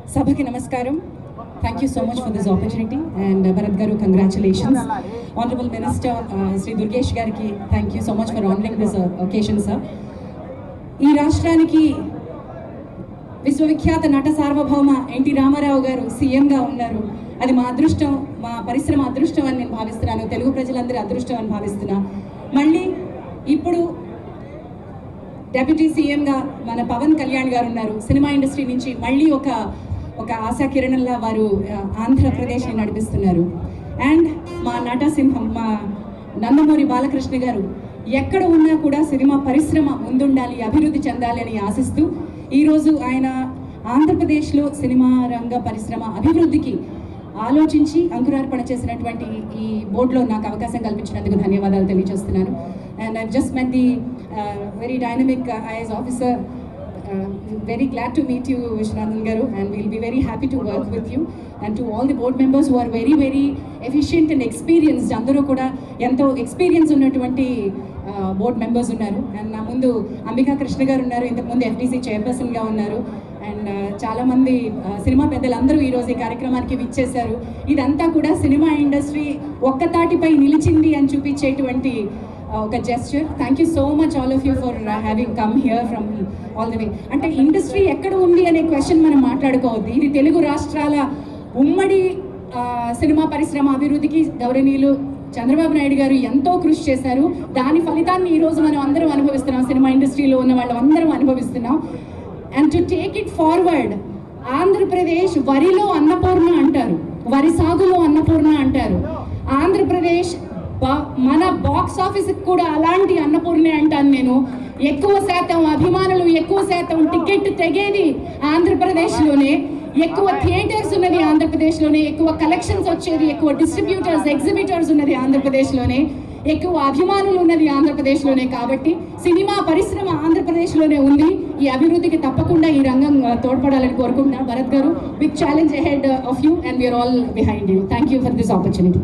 Sabhaki Namaskaram. Thank you so much for this opportunity, and Bharat Garu, congratulations. Honorable Minister Sri Durgesh Gariki, thank you so much for honoring this occasion, sir. ఈ రాష్ట్రానికి విశ్వవిఖ్యాత నట సార్వభౌమ NT Ramarao గారు సీఎంగా ఉన్నారు. అది మా అదృష్టం, మా పరిశ్రమ అదృష్టం అని నేను భావిస్తున్నాను, తెలుగు ప్రజలందరి అదృష్టం అని భావిస్తున్నా. మళ్ళీ ఇప్పుడు డెప్యూటీ సీఎంగా మన పవన్ కళ్యాణ్ గారు ఉన్నారు. సినిమా ఇండస్ట్రీ నుంచి మళ్ళీ ఒక ఆశా కిరణంలా వారు ఆంధ్రప్రదేశ్ని నడిపిస్తున్నారు. అండ్ మా నటసింహం మా నందమూరి బాలకృష్ణ గారు ఎక్కడ ఉన్నా కూడా సినిమా పరిశ్రమ ముందుండాలి, అభివృద్ధి చెందాలి అని ఆశిస్తూ ఈరోజు ఆయన ఆంధ్రప్రదేశ్లో సినిమా రంగ పరిశ్రమ అభివృద్ధికి ఆలోచించి అంకురార్పణ చేసినటువంటి ఈ బోర్డులో నాకు అవకాశం కల్పించినందుకు ధన్యవాదాలు తెలియజేస్తున్నాను. And I just met the very dynamic IAS officer. Very glad to meet you, Vishwanathan Garu, and we'll be very happy to work with you. And to all the board members who are very, very efficient and experienced, అందరూ కూడా ఎంతో experience ఉన్నటువంటి board members ఉన్నారు. And నా ముందు అంబికా కృష్ణ గారు ఉన్నారు, ఇంతకుముందు FTC చైర్పర్సన్గా ఉన్నారు. అండ్ చాలామంది సినిమా పెద్దలందరూ ఈరోజు ఈ కార్యక్రమానికి విచ్చేశారు. ఇదంతా కూడా సినిమా ఇండస్ట్రీ ఒక్కతాటిపై నిలిచింది అని చూపించేటువంటి ఒక gesture. Thank you so much all of you for having come here from all the way. అంటే ఇండస్ట్రీ ఎక్కడ ఉంది అనే క్వశ్చన్ మనం మాట్లాడుకోవద్దు. ఇది తెలుగు రాష్ట్రాల ఉమ్మడి సినిమా పరిశ్రమ అభివృద్ధికి గౌరవనీయులు చంద్రబాబు నాయుడు గారు ఎంతో కృషి చేశారు. దాని ఫలితాన్ని ఈరోజు మనం అందరం అనుభవిస్తున్నాం, సినిమా ఇండస్ట్రీలో ఉన్న వాళ్ళు అందరం అనుభవిస్తున్నాం. And to take it forward, Andhra Pradesh వరిలో అన్నపూర్ణ అంటారు, వరి సాగులో అన్నపూర్ణ అంటారు. ఆంధ్రప్రదేశ్ మన బాక్స్ ఆఫీస్కి కూడా అలాంటి అన్నపూర్ణే అంటాను నేను. ఎక్కువ శాతం అభిమానులు, ఎక్కువ శాతం టికెట్ తెగేది ఆంధ్రప్రదేశ్లోనే, ఎక్కువ థియేటర్స్ ఉన్నది ఆంధ్రప్రదేశ్లోనే, ఎక్కువ కలెక్షన్స్ వచ్చేది, ఎక్కువ డిస్ట్రిబ్యూటర్స్, ఎగ్జిబిటర్స్ ఉన్నది ఆంధ్రప్రదేశ్లోనే, ఎక్కువ అభిమానులు ఉన్నది ఆంధ్రప్రదేశ్లోనే. కాబట్టి సినిమా పరిశ్రమ ఆంధ్రప్రదేశ్లోనే ఉంది. ఈ అభివృద్ధికి తప్పకుండా ఈ రంగం తోడ్పడాలని కోరుకుంటున్నా. Bharat garu, big challenge ahead of you and we are all behind you. Thank you for this opportunity.